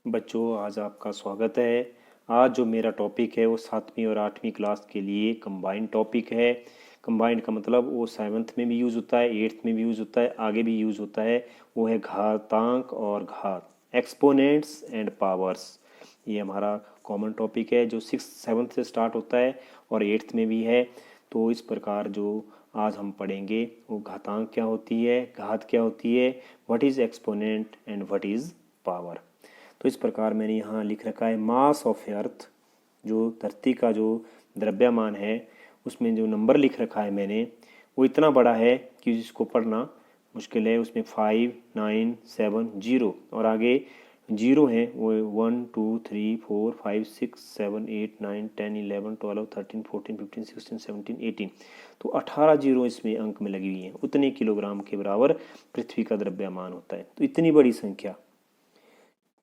बच्चों, आज आपका स्वागत है। आज जो मेरा टॉपिक है वो 7वीं और 8वीं क्लास के लिए कंबाइंड टॉपिक है। कंबाइंड का मतलब वो 7th में भी यूज़ होता है, 8th में भी यूज़ होता है, आगे भी यूज़ होता है। वो है घातांक और घात, एक्सपोनेंट्स एंड पावर्स। ये हमारा कॉमन टॉपिक है जो 6th 7th से स्टार्ट होता है और 8th में भी है। तो इस प्रकार जो आज हम पढ़ेंगे वो घातांक क्या होती है, घात क्या होती है, what is exponent and what is power. तो इस प्रकार मैंने यहाँ लिख रखा है मास ऑफ अर्थ, जो धरती का जो द्रव्यमान है उसमें जो नंबर लिख रखा है मैंने वो इतना बड़ा है कि जिसको पढ़ना मुश्किल है। उसमें 5 9 7 0 और आगे जीरो हैं वो 1 2 3 4 5 6 7 8 9 10 11 12 13 14 15 16 17 18। तो 18 जीरो इसमें अंक में लगी हुई हैं। उतने किलोग्राम के बराबर पृथ्वी का द्रव्यमान होता है। तो इतनी बड़ी संख्या।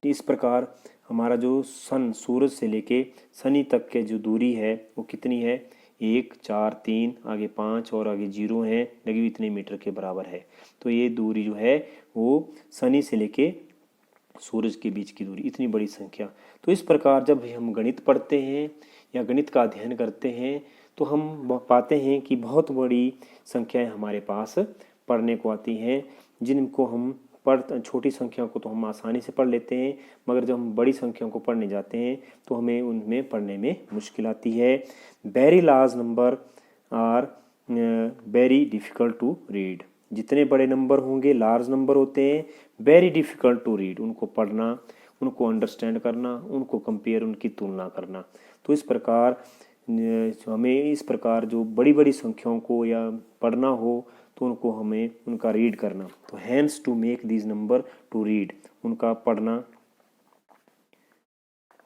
इस प्रकार हमारा जो सूरज से लेके शनि तक के जो दूरी है वो कितनी है, 1 4 3 आगे 5 और आगे जीरो हैं लगी हुई, इतने मीटर के बराबर है। तो ये दूरी जो है वो शनि से लेके सूरज के बीच की दूरी, इतनी बड़ी संख्या। तो इस प्रकार जब हम गणित पढ़ते हैं या गणित का अध्ययन करते हैं तो हम पाते हैं कि बहुत बड़ी संख्याएं हमारे पास पढ़ने को आती हैं, जिनको हम छोटी संख्या को तो हम आसानी से पढ़ लेते हैं, मगर जब हम बड़ी संख्याओं को पढ़ने जाते हैं तो हमें उनमें पढ़ने में मुश्किल आती है। Very large number are very difficult to read. जितने बड़े नंबर होंगे, लार्ज नंबर होते हैं, वेरी डिफ़िकल्ट टू रीड, उनको पढ़ना, उनको अंडरस्टैंड करना, उनको कंपेयर, उनकी तुलना करना। तो इस प्रकार हमें इस प्रकार जो बड़ी बड़ी संख्याओं को या पढ़ना हो तो उनको हमें उनका रीड करना। तो hence to make these number to read, उनका पढ़ना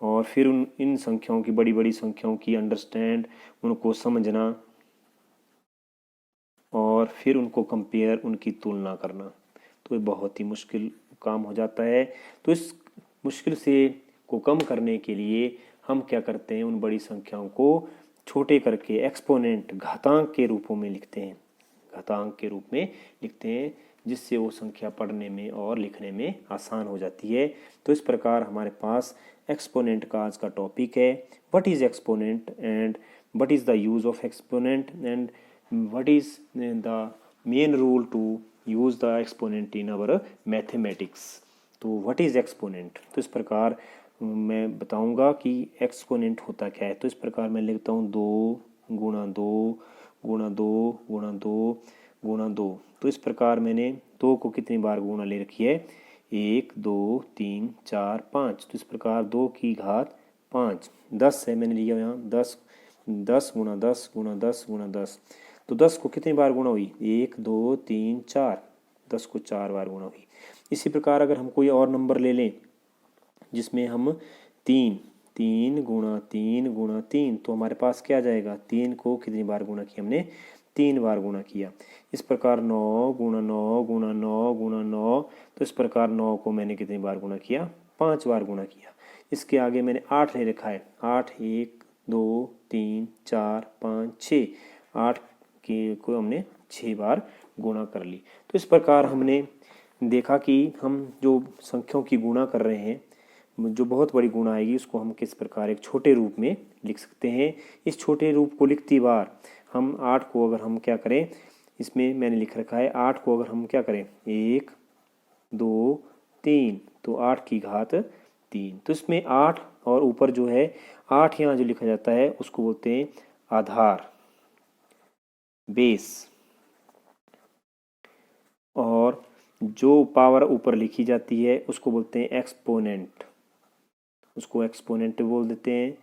और फिर इन संख्याओं की, बड़ी बड़ी संख्याओं की अंडरस्टैंड, उनको समझना और फिर उनको कंपेयर, उनकी तुलना करना। तो ये बहुत ही मुश्किल काम हो जाता है। तो इस मुश्किल से को कम करने के लिए हम क्या करते हैं, उन बड़ी संख्याओं को छोटे करके एक्सपोनेंट, घातांक के रूपों में लिखते हैं, घातांक के रूप में लिखते हैं, जिससे वो संख्या पढ़ने में और लिखने में आसान हो जाती है। तो इस प्रकार हमारे पास एक्सपोनेंट का आज का टॉपिक है, what is exponent and what is the use of exponent and what is the main rule to use the exponent in our mathematics। तो what is exponent, तो इस प्रकार मैं बताऊंगा कि एक्सपोनेंट होता क्या है। तो इस प्रकार मैं लिखता हूँ 2 गुणा 2 गुणा 2 गुणा 2 गुणा 2। तो इस प्रकार मैंने 2 को कितनी बार गुणा ले रखी है, 1 2 3 4 5। तो इस प्रकार 2 की घात 5, 10 है मैंने लिया यहाँ, 10 10 गुणा 10 गुणा 10 गुणा 10। तो 10 को कितनी बार गुणा हुई, 1 2 3 4, 10 को 4 बार गुणा हुई। इसी प्रकार अगर हम कोई और नंबर ले लें जिसमें हम 3 गुणा 3 गुणा 3, तो हमारे पास क्या जाएगा, 3 को कितनी बार गुणा किया हमने, 3 बार गुणा किया। इस प्रकार 9 गुणा 9 गुणा 9 गुणा 9। तो इस प्रकार 9 को मैंने कितनी बार गुणा किया, 5 बार गुणा किया। इसके आगे मैंने 8 ले रखा है, 8 1 2 3 4 5 6, 8 को हमने 6 बार गुणा कर ली। तो इस प्रकार हमने देखा कि हम जो संख्याओं की गुणा कर रहे हैं, जो बहुत बड़ी गुणा आएगी उसको हम किस प्रकार एक छोटे रूप में लिख सकते हैं। इस छोटे रूप को लिखती बार हम 8 को अगर हम क्या करें, इसमें मैंने लिख रखा है 8 को अगर हम क्या करें, 1 2 3, तो 8 की घात 3। तो इसमें 8 और ऊपर जो है 8 यहाँ जो लिखा जाता है उसको बोलते हैं आधार, बेस। और जो पावर ऊपर लिखी जाती है उसको बोलते हैं एक्सपोनेंट, उसको एक्सपोनेंट बोल देते हैं,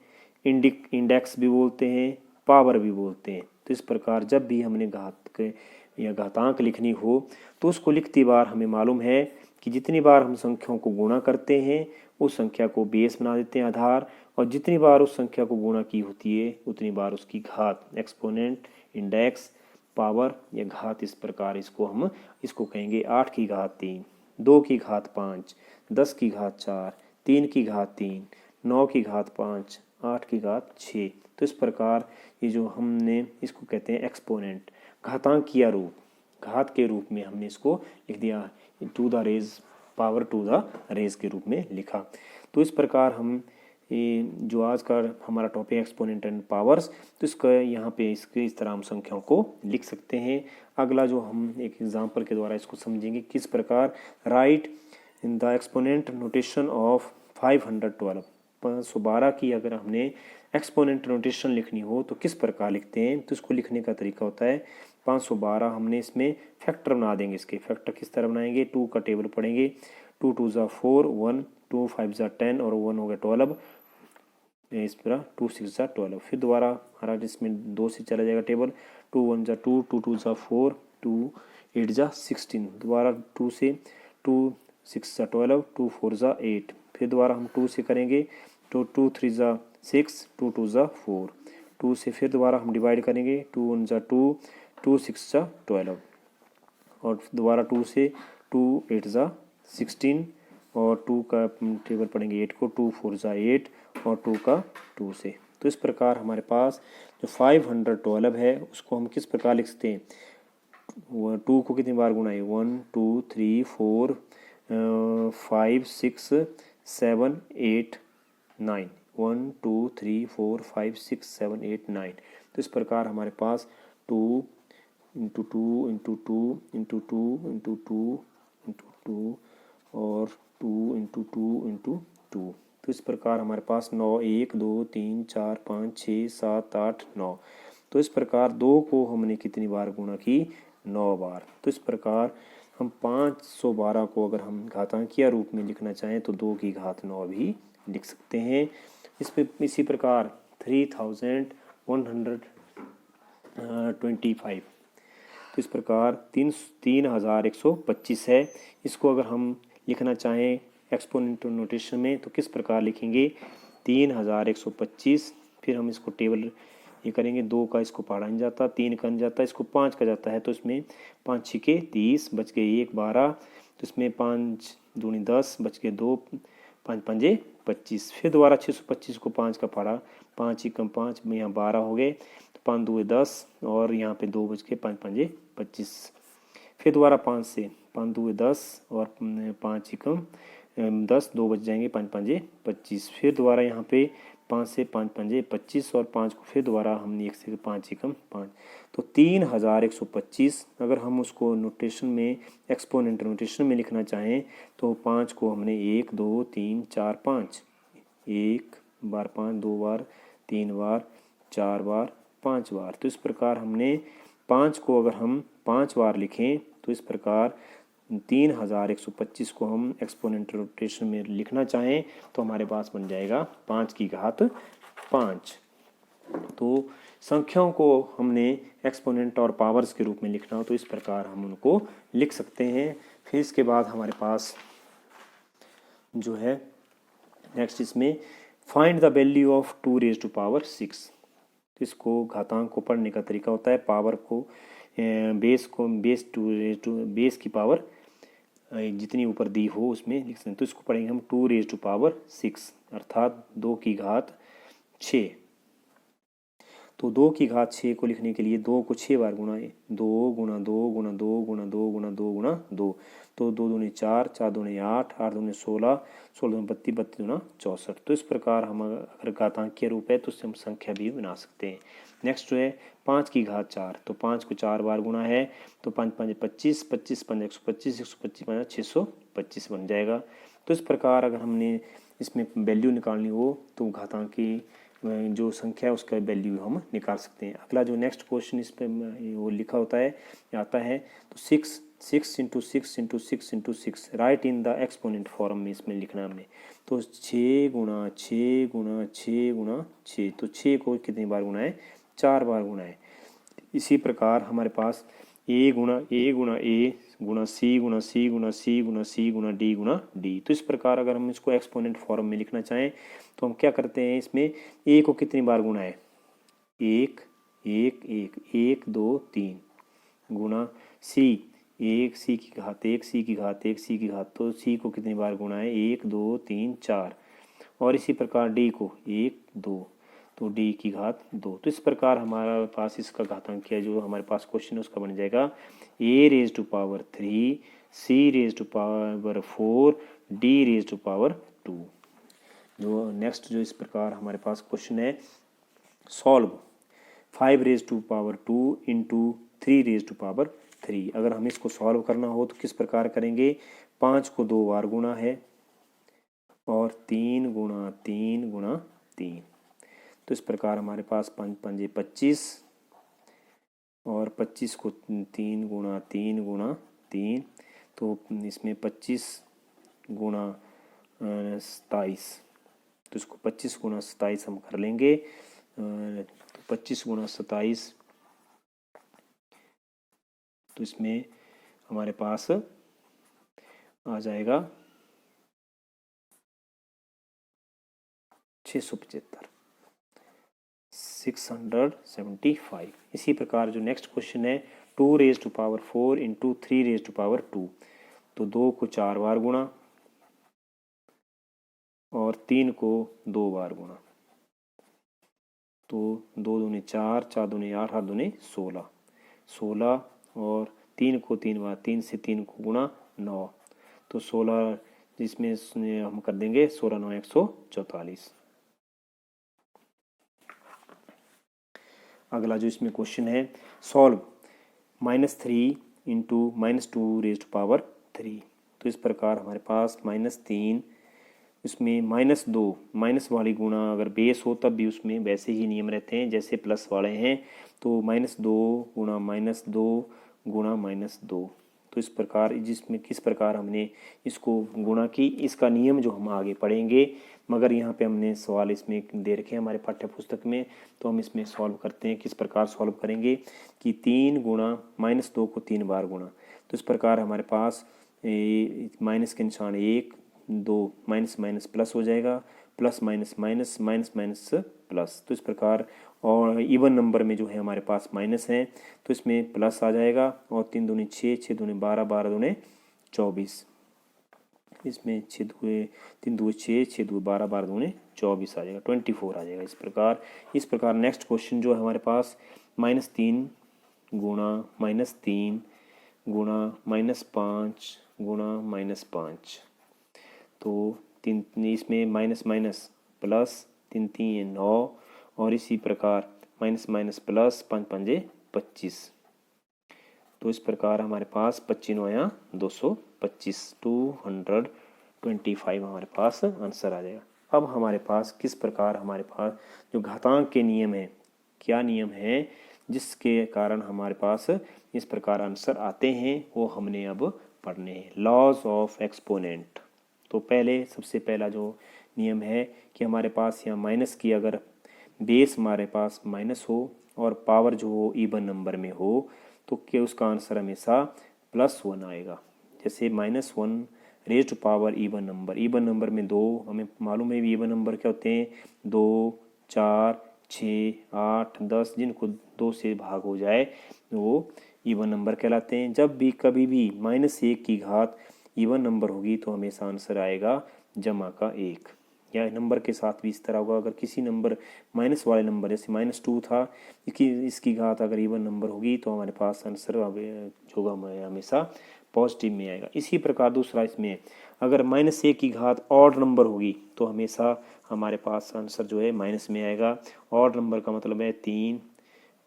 इंडेक्स भी बोलते हैं, पावर भी बोलते हैं। तो इस प्रकार जब भी हमने घात के या घातांक लिखनी हो तो उसको लिखती बार हमें मालूम है कि जितनी बार हम संख्याओं को गुणा करते हैं उस संख्या को बेस बना देते हैं, आधार, और जितनी बार उस संख्या को गुणा की होती है उतनी बार उसकी घात, एक्सपोनेंट, इंडेक्स, पावर या घात। इस प्रकार इसको कहेंगे 8 की घात 3, 2 की घात 5, 10 की घात 4, 3 की घात 3, 9 की घात 5, 8 की घात 6। तो इस प्रकार ये जो हमने इसको कहते हैं एक्सपोनेंट, घातांकीय रूप, घात के रूप में हमने इसको लिख दिया, to the raise power to the raise के रूप में लिखा। तो इस प्रकार हम जो आज का हमारा टॉपिक एक्सपोनेंट एंड पावर्स, तो इसका यहाँ पे इसके इस तरह हम संख्याओं को लिख सकते हैं। अगला जो हम एक एग्जांपल के द्वारा इसको समझेंगे किस प्रकार right in the exponent notation of 512, 512 की अगर हमने एक्सपोनेंट नोटेशन लिखनी हो तो किस प्रकार लिखते हैं। तो इसको लिखने का तरीका होता है 512 हमने इसमें फैक्टर बना देंगे। इसके फैक्टर किस तरह बनाएंगे, 2 का टेबल पढ़ेंगे, 2 2 ज़ा 4, 1 2 5 ज़ा 10 और 1 हो गया 12, इस तरह 2 6 ज़ा 12। फिर दोबारा हमारा इसमें 2 से चला जाएगा टेबल, 2 1 ज़ा 2, 2 2 ज़ा 4, 2 8 ज़ा 16, दोबारा 2 से 2 6 ज़ा 12, 2 4 ज़ा 8, फिर दोबारा हम 2 से करेंगे तो 2 3 ज़ा 6, 2 2 ज़ा 4, 2 से फिर दोबारा हम डिवाइड करेंगे, 2 1 ज़ा 2, 2 6 ज़ा 12 और दोबारा 2 से 2 8 ज़ा 16 और 2 का टेबल पढ़ेंगे 8 को, 2 4 ज़ा 8 और 2 का 2 से। तो इस प्रकार हमारे पास जो 512 है उसको हम किस प्रकार लिख सकते हैं, 2 को कितनी बार गुना है, 1 2 3 4 5 6 7 8 9, 1 2 3 4 5 6 7 8 9। तो इस प्रकार हमारे पास 2 into 2 into 2 into 2 into 2 into 2 और 2 इंटू 2 इंटू 2। तो इस प्रकार हमारे पास 9 1 2 3 4 5 6 7 8 9। तो इस प्रकार 2 को हमने कितनी बार गुणा की, 9 बार। तो इस प्रकार हम 512 को अगर हम घातांकीय रूप में लिखना चाहें तो 2 की घात 9 भी लिख सकते हैं। इसी प्रकार 3125, तो इस प्रकार 3125 है। इसको अगर हम लिखना चाहें एक्सपोनेंट नोटेशन में तो किस प्रकार लिखेंगे, 3125, फिर हम इसको टेबल ये करेंगे, 2 का इसको पढ़ा नहीं जाता, 3 का नहीं जाता, इसको 5 का जाता है, तो इसमें 5 6 30 बच गए 1 12, तो इसमें 5 दूनी 10 बच गए 2, 5 5 25, फिर दोबारा 625 को 5 का पढ़ा, 5 1 5 में यहाँ 12 हो गए, तो 5 2 10 और यहाँ पे 2 बच के 5 5 25, फिर दोबारा 5 से 5 2 10 और 5 1 10, 2 बच जाएंगे 5 5 25, फिर दोबारा यहाँ पे 5 से 5 5 25 और 5 को फिर दोबारा हमने 1 से 5 1 5, तो 3125 अगर हम उसको नोटेशन में एक्सपोनेंट नोटेशन में लिखना चाहें तो 5 को हमने 1 2 3 4 5, 1 बार 5, 2 बार, 3 बार, 4 बार, 5 बार। तो इस प्रकार हमने 5 को अगर हम 5 बार लिखें तो इस प्रकार 3125 को हम एक्सपोनेंट नोटेशन में लिखना चाहें तो हमारे पास बन जाएगा 5 की घात 5। तो संख्याओं को हमने एक्सपोनेंट और पावर्स के रूप में लिखना हो तो इस प्रकार हम उनको लिख सकते हैं। फिर इसके बाद हमारे पास जो है नेक्स्ट इसमें find the value of 2 raise to power 6। तो इसको घातांक को पढ़ने का तरीका होता है, पावर को बेस की पावर जितनी ऊपर दी हो उसमें लिख सकते हैं। तो इसको पढ़ेंगे हम 2 रेज़ टू पावर 6 अर्थात 2 की घात 6। तो 2 की घात 6 को लिखने के लिए 2 को 6 बार गुणा, 2 गुणा 2 गुणा 2 गुणा 2 गुणा 2 गुणा 2, तो 2 दूनी 4, 4 दूनी 8, 8 दूनी 16, 16 दूनी 32, 32 दूना 64। तो इस प्रकार हम अगर घातांकीय रूप है तो उससे हम संख्या भी बना सकते हैं। नेक्स्ट जो है 5 की घात 4, तो 5 को 4 बार गुणा है तो 5 5 25, 25 5 125, 125 5 625 बन जाएगा। तो इस प्रकार अगर हमने इसमें वैल्यू निकालनी हो तो घातांकी जो संख्या है उसका वैल्यू हम निकाल सकते हैं। अगला जो नेक्स्ट क्वेश्चन इस पर वो लिखा होता है आता है तो 6 6 into 6 into 6 into 6 right in the exponent form में इसमें लिखना हमें। तो 6 गुणा 6 गुणा 6 गुणा 6, तो 6 को कितनी बार गुणा है, 4 बार गुणा है। इसी प्रकार हमारे पास ए गुणा ए गुणा सी गुणा सी गुणा सी गुणा सी गुणा डी गुणा डी। तो इस प्रकार अगर हम इसको एक्सपोनेंट फॉर्म में लिखना चाहें तो हम क्या करते हैं, इसमें ए को कितनी बार गुणा है, 1 1 1 1 2 3 गुणा सी 1 सी की घात 1 सी की घात 1 सी की घात, तो सी को कितनी बार गुणा है, 1 2 3 4, और इसी प्रकार डी को 1 2, तो डी की घात 2। तो इस प्रकार हमारा पास इसका घातांक जो हमारे पास क्वेश्चन है उसका बन जाएगा a raise to power 3 c raise to power 4 d raise to power 2। जो नेक्स्ट जो इस प्रकार हमारे पास क्वेश्चन है, solve 5 raise to power 2 into 3 raise to power 3। अगर हमें इसको सॉल्व करना हो तो किस प्रकार करेंगे, 5 को 2 बार गुणा है और 3 गुणा 3 गुणा 3। तो इस प्रकार हमारे पास 5 पंजे 25 और 25 को 3 गुणा 3 गुणा 3, तो इसमें 25 गुणा 27, तो इसको 25 गुणा 27 हम कर लेंगे। तो 25 गुणा 27, तो इसमें हमारे पास आ जाएगा 675, 675। इसी प्रकार जो नेक्स्ट क्वेश्चन है, 2 raise to power 4 into 3 raise to power 2। तो 2 को 4 बार गुणा और 3 को 2 बार गुणा, तो 2 दूनी 4, 4 दूनी 8, 8 दूनी 16, 16 और 3 को 3 बार, 3 से 3 को गुणा 9, तो 16, जिसमें हम कर देंगे 16 9 144। अगला जो इसमें क्वेश्चन है, solve -3 into -2 raise to power 3। तो इस प्रकार हमारे पास -3, इसमें -2, माइनस वाली गुणा अगर बेस हो तब भी उसमें वैसे ही नियम रहते हैं जैसे प्लस वाले हैं। तो -2 गुणा -2 गुणा -2। तो इस प्रकार जिसमें किस प्रकार हमने इसको गुणा की, इसका नियम जो हम आगे पढ़ेंगे, मगर यहाँ पे हमने सवाल इसमें दे रखे हैं हमारे पाठ्य पुस्तक में, तो हम इसमें सॉल्व करते हैं। किस प्रकार सॉल्व करेंगे कि 3 गुणा -2 को 3 बार गुणा, तो इस प्रकार हमारे पास माइनस के निशान 1 2, माइनस माइनस प्लस हो जाएगा, plus minus minus, minus minus plus. तो इस प्रकार, और इवन नंबर में जो है हमारे पास माइनस है तो इसमें प्लस आ जाएगा, और 3 दूनी 6, 6 दूनी 12, 12 दूनी 24, इसमें 6 दुए 3 दुए 6, 6 दुए 12, 12 दूनी 24 आ जाएगा, 24 आ जाएगा। इस प्रकार नेक्स्ट क्वेश्चन जो है हमारे पास, -3 गुणा -3 गुणा -5 गुणा -5। तो 3 इसमें माइनस माइनस प्लस, 3 3 9, और इसी प्रकार माइनस माइनस प्लस, 5 5 25। तो इस प्रकार हमारे पास 25 9 225, 225 हमारे पास आंसर आ जाएगा। अब हमारे पास किस प्रकार हमारे पास जो घातांक के नियम है, क्या नियम है जिसके कारण हमारे पास इस प्रकार आंसर आते हैं, वो हमने अब पढ़ने हैं। Laws of exponent. तो पहले सबसे पहला जो नियम है कि हमारे पास यहाँ माइनस की अगर बेस हमारे पास माइनस हो और पावर जो हो इवन नंबर में हो, तो क्या उसका आंसर हमेशा +1 आएगा। जैसे -1 raise to power even number में 2, हमें मालूम है इवन नंबर क्या होते हैं, 2 4 6 8 10, जिनको 2 से भाग हो जाए वो इवन नंबर कहलाते हैं। जब भी कभी भी -1 की घात इवन नंबर होगी तो हमेशा आंसर आएगा जमा का 1, या नंबर के साथ भी इस तरह होगा। अगर किसी नंबर माइनस वाले नंबर जैसे -2 था, इसकी घात अगर इवन नंबर होगी तो हमारे पास आंसर जो हमेशा पॉजिटिव में आएगा। इसी प्रकार दूसरा इसमें अगर -1 की घात ऑड नंबर होगी तो हमेशा हमारे पास आंसर जो है माइनस में आएगा। ऑड नंबर का मतलब है 3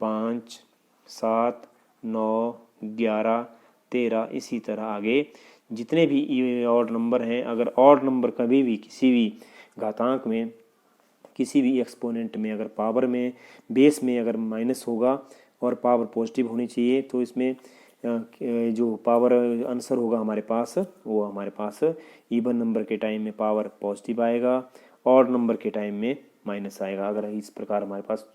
5 7 9 11 13, इसी तरह आगे जितने भी ऑड नंबर हैं, अगर ऑड नंबर कभी भी किसी भी घातांक में, किसी भी एक्सपोनेंट में, अगर पावर में बेस में अगर माइनस होगा और पावर पॉजिटिव होनी चाहिए, तो इसमें जो पावर आंसर होगा हमारे पास, वो हमारे पास इवन नंबर के टाइम में पावर पॉजिटिव आएगा, ऑड नंबर के टाइम में माइनस आएगा। अगर इस प्रकार हमारे पास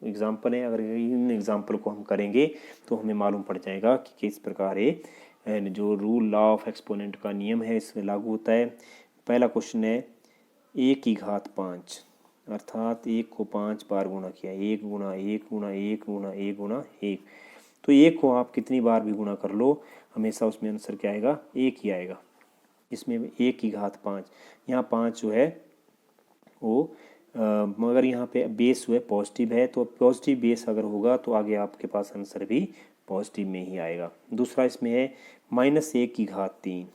एग्जाम्पल है, अगर इन एग्जाम्पल को हम करेंगे तो हमें मालूम पड़ जाएगा कि किस प्रकार है जो रूल लॉ ऑफ एक्सपोनेंट का नियम है इसमें लागू होता है। पहला क्वेश्चन है 1 की घात 5, अर्थात 1 को 5 बार गुणा किया, 1 गुणा 1 गुणा 1 गुणा 1 गुणा 1। तो 1 को आप कितनी बार भी गुणा कर लो, हमेशा उसमें आंसर क्या आएगा, 1 ही आएगा। इसमें 1 की घात 5, यहाँ 5 जो है वो मगर यहाँ पे बेस जो है पॉजिटिव है, तो पॉजिटिव बेस अगर होगा तो आगे आपके पास आंसर भी पॉजिटिव में ही आएगा। दूसरा इसमें है -1 की घात 3,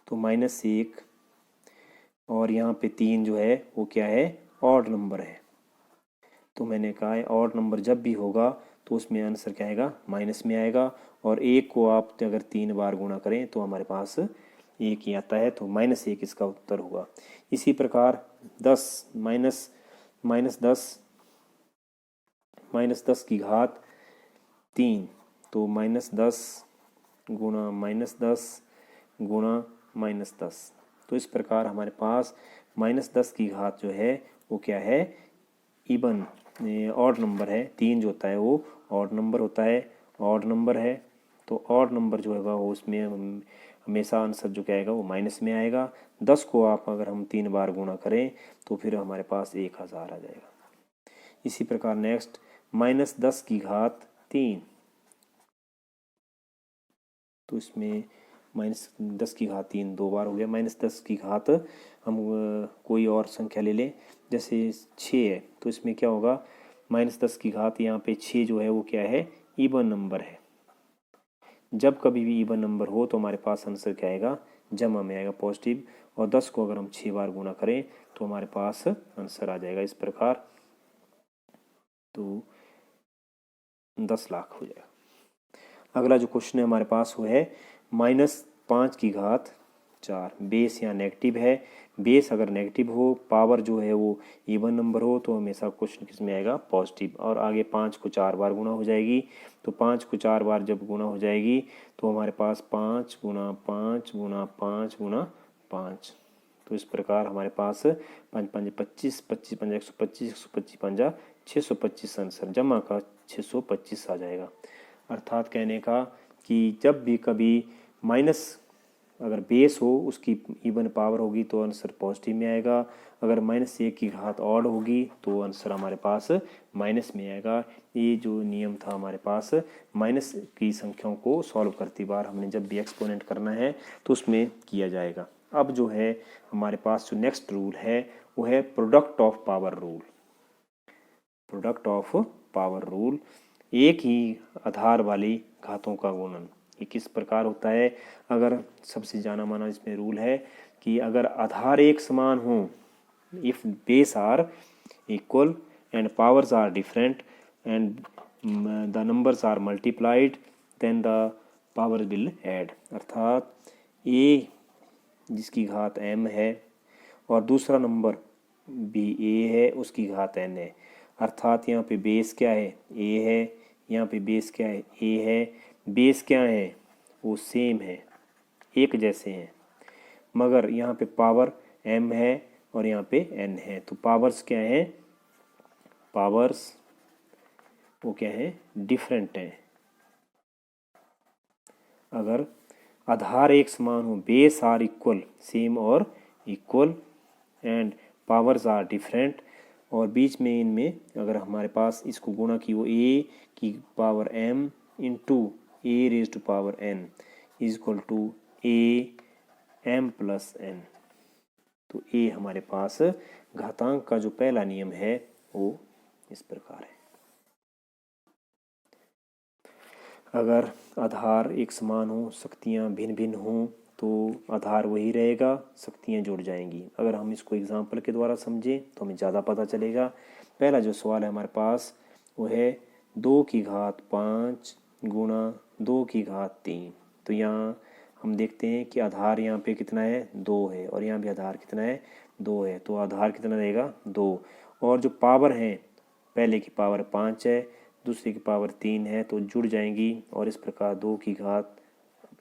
तो -1 और यहाँ पे 3 जो है वो क्या है, ऑड नंबर है। तो मैंने कहा है ऑड नंबर जब भी होगा तो उसमें आंसर क्या आएगा, माइनस में आएगा। और 1 को आप अगर 3 बार गुणा करें तो हमारे पास 1 ही आता है, तो -1 इसका उत्तर होगा। इसी प्रकार 10 -10 की घात 3, तो -10 गुणा -10 गुणा -10, तो इस प्रकार हमारे पास -10 की घात जो है वो क्या है, इवन ऑड नंबर है। 3 जो होता है वो ऑड नंबर होता है, ऑड नंबर है। तो ऑड नंबर जो होगा वो उसमें हमेशा आंसर जो क्या आएगा वो माइनस में आएगा। 10 को आप अगर हम 3 बार गुणा करें तो फिर हमारे पास 1000 आ जाएगा। इसी प्रकार नेक्स्ट -10 की घात 3, तो इसमें -10 की घात 3 2 बार हो गया। -10 की घात हम कोई और संख्या ले लें, जैसे 6 है, तो इसमें क्या होगा, -10 की घात यहाँ पे 6 जो है वो क्या है, इवन नंबर है। जब कभी भी इवन नंबर हो तो हमारे पास आंसर क्या आएगा, जमा में आएगा, पॉजिटिव। और 10 को अगर हम 6 बार गुणा करें तो हमारे पास आंसर आ जाएगा इस प्रकार, तो 10 लाख हो जाएगा। अगला जो क्वेश्चन है हमारे पास वो है -5 की घात 4। बेस यहाँ नेगेटिव है, बेस अगर नेगेटिव हो, पावर जो है वो इवन नंबर हो, तो हमेशा क्वेश्चन किस में आएगा, पॉजिटिव। और आगे 5 को 4 बार गुणा हो जाएगी, तो 5 को 4 बार जब गुणा हो जाएगी तो हमारे पास 5 गुणा 5 गुणा 5 गुणा 5, तो इस प्रकार हमारे पास 5 5 25, 25 5 125, 125 5 625 आंसर जमा का 625 आ जाएगा। अर्थात कहने का कि जब भी कभी माइनस अगर बेस हो उसकी इवन पावर होगी तो आंसर पॉजिटिव में आएगा। अगर -1 की घात ऑड होगी तो आंसर हमारे पास माइनस में आएगा। ये जो नियम था हमारे पास माइनस की संख्याओं को सॉल्व करती बार हमने जब भी एक्सपोनेंट करना है तो उसमें किया जाएगा। अब जो है हमारे पास जो नेक्स्ट रूल है वो है product of power rule. Product of power rule, एक ही आधार वाली घातों का गुणन। ये किस प्रकार होता है, अगर सबसे जाना माना इसमें रूल है कि अगर आधार एक समान हो, if base are equal and powers are different and the numbers are multiplied then the power will add. अर्थात ए जिसकी घात m है और दूसरा नंबर भी a है, उसकी घात n है। अर्थात यहाँ पे बेस क्या है, a है, यहाँ पे बेस क्या है, a है। बेस क्या है, वो सेम है, एक जैसे हैं, मगर यहाँ पे पावर m है और यहाँ पे n है। तो पावर्स क्या हैं, पावर्स वो क्या है, डिफरेंट हैं। अगर आधार एक समान हो, बेस आर इक्वल, सेम और equal, and powers are different, और बीच में इनमें अगर हमारे पास इसको गुणा की वो a की power m into a raise to power n is equal to a m plus n। तो a हमारे पास घातांक का जो पहला नियम है वो इस प्रकार है। अगर आधार एक समान हो, शक्तियाँ भिन्न भिन्न हों, तो आधार वही रहेगा, शक्तियाँ जुड़ जाएंगी। अगर हम इसको एग्जाम्पल के द्वारा समझें तो हमें ज़्यादा पता चलेगा। पहला जो सवाल है हमारे पास वो है 2 की घात 5 गुणा 2 की घात 3। तो यहाँ हम देखते हैं कि आधार यहाँ पे कितना है, 2 है, और यहाँ भी आधार कितना है, 2 है। तो आधार कितना रहेगा, 2, और जो पावर है, पहले की पावर 5 है, दूसरे की पावर 3 है, तो जुड़ जाएंगी, और इस प्रकार 2 की घात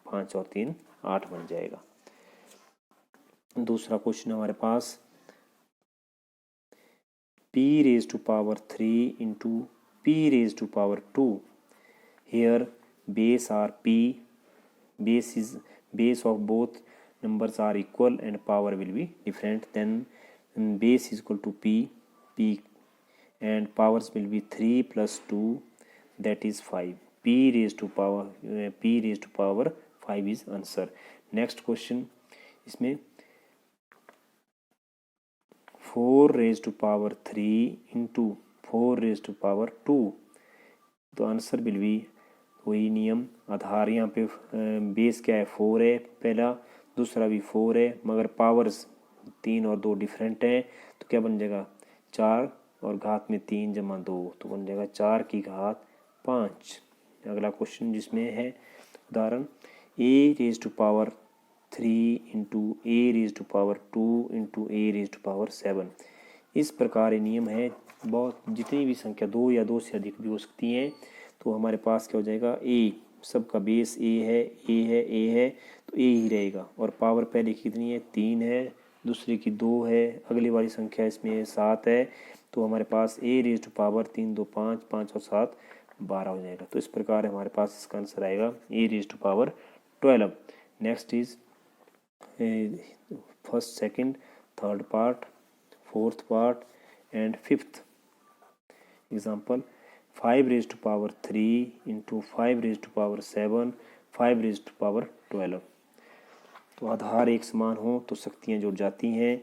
5 और 3 8 बन जाएगा। दूसरा क्वेश्चन हमारे पास p raise to power 3 into p raise to power 2। Here base are p, base of both numbers are equal and power will be different, then base is equal to p and powers will be 3 plus 2, that is 5। p raised to power 5 is answer। next question, इसमें 4 raised to power 3 into 4 raised to power 2, तो answer will be वही नियम आधार यहाँ पे base क्या है 4 है पहला, दूसरा भी 4 है, मगर पावर्स 3 और 2 डिफरेंट हैं, तो क्या बन जाएगा 4 और घात में 3 जमा 2, तो बन जाएगा 4 की घात 5। अगला क्वेश्चन जिसमें है उदाहरण a raise to power 3 into a raise to power 2 into a raise to power 7। इस प्रकार ये नियम है, बहुत जितनी भी संख्या 2 या 2 से अधिक भी हो सकती हैं, तो हमारे पास क्या हो जाएगा ए, सबका बेस ए है, ए है, ए है, तो ए ही रहेगा। और पावर पहले की कितनी है 3 है, दूसरे की 2 है, अगली वाली संख्या इसमें 7 है, तो हमारे पास ए रेज टू पावर 3 2 5, 5 और 7 12 हो जाएगा। तो इस प्रकार हमारे पास इसका आंसर आएगा a raise to power 12। Next is first, second, third part, fourth part and fifth example 5 raise to power 3 into 5 raise to power 7, 5 raise to power 12। तो आधार एक समान हो तो शक्तियाँ जुड़ जाती हैं।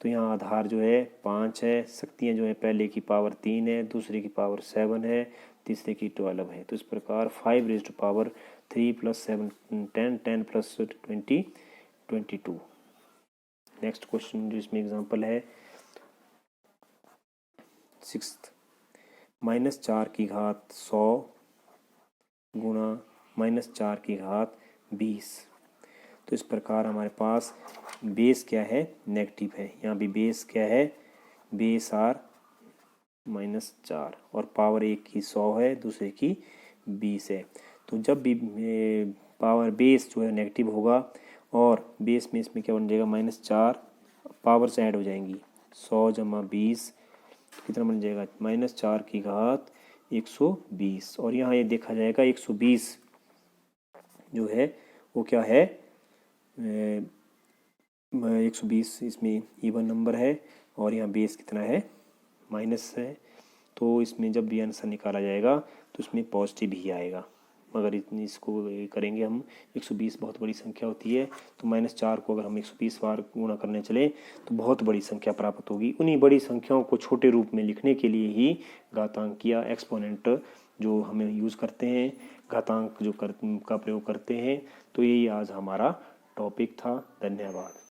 तो यहाँ आधार जो है 5 है, शक्तियाँ जो है पहले की पावर 3 है, दूसरे की पावर 7 है, तीसरे की 12 है। तो इस प्रकार 5 raise to power 3 plus 7 10, 10 plus 20 22। Next question जो इसमें एग्जाम्पल है सिक्स्थ, -4 की घात 100 गुणा -4 की घात 20। तो इस प्रकार हमारे पास बेस क्या है नेगेटिव है, यहाँ भी बेस क्या है बेस आर -4 और पावर एक की 100 है, दूसरे की 20 है। तो जब भी पावर बेस जो है नेगेटिव होगा और बेस में इसमें क्या बन जाएगा -4, पावर से ऐड हो जाएंगी 100 जमा 20 कितना बन जाएगा -4 की घात 120। और यहाँ ये देखा जाएगा 120 जो है वो क्या है 120 इसमें इवन नंबर है और यहाँ बेस कितना है माइनस है, तो इसमें जब भी आंसर निकाला जाएगा तो इसमें पॉजिटिव ही आएगा। मगर इतनी इसको करेंगे हम 120 बहुत बड़ी संख्या होती है, तो -4 को अगर हम 120 बार गुणा करने चले तो बहुत बड़ी संख्या प्राप्त होगी। उन्हीं बड़ी संख्याओं को छोटे रूप में लिखने के लिए ही घातांक या एक्सपोनेंट जो हमें यूज़ करते हैं, घातांक जो का प्रयोग करते हैं। तो यही आज हमारा टॉपिक था। धन्यवाद।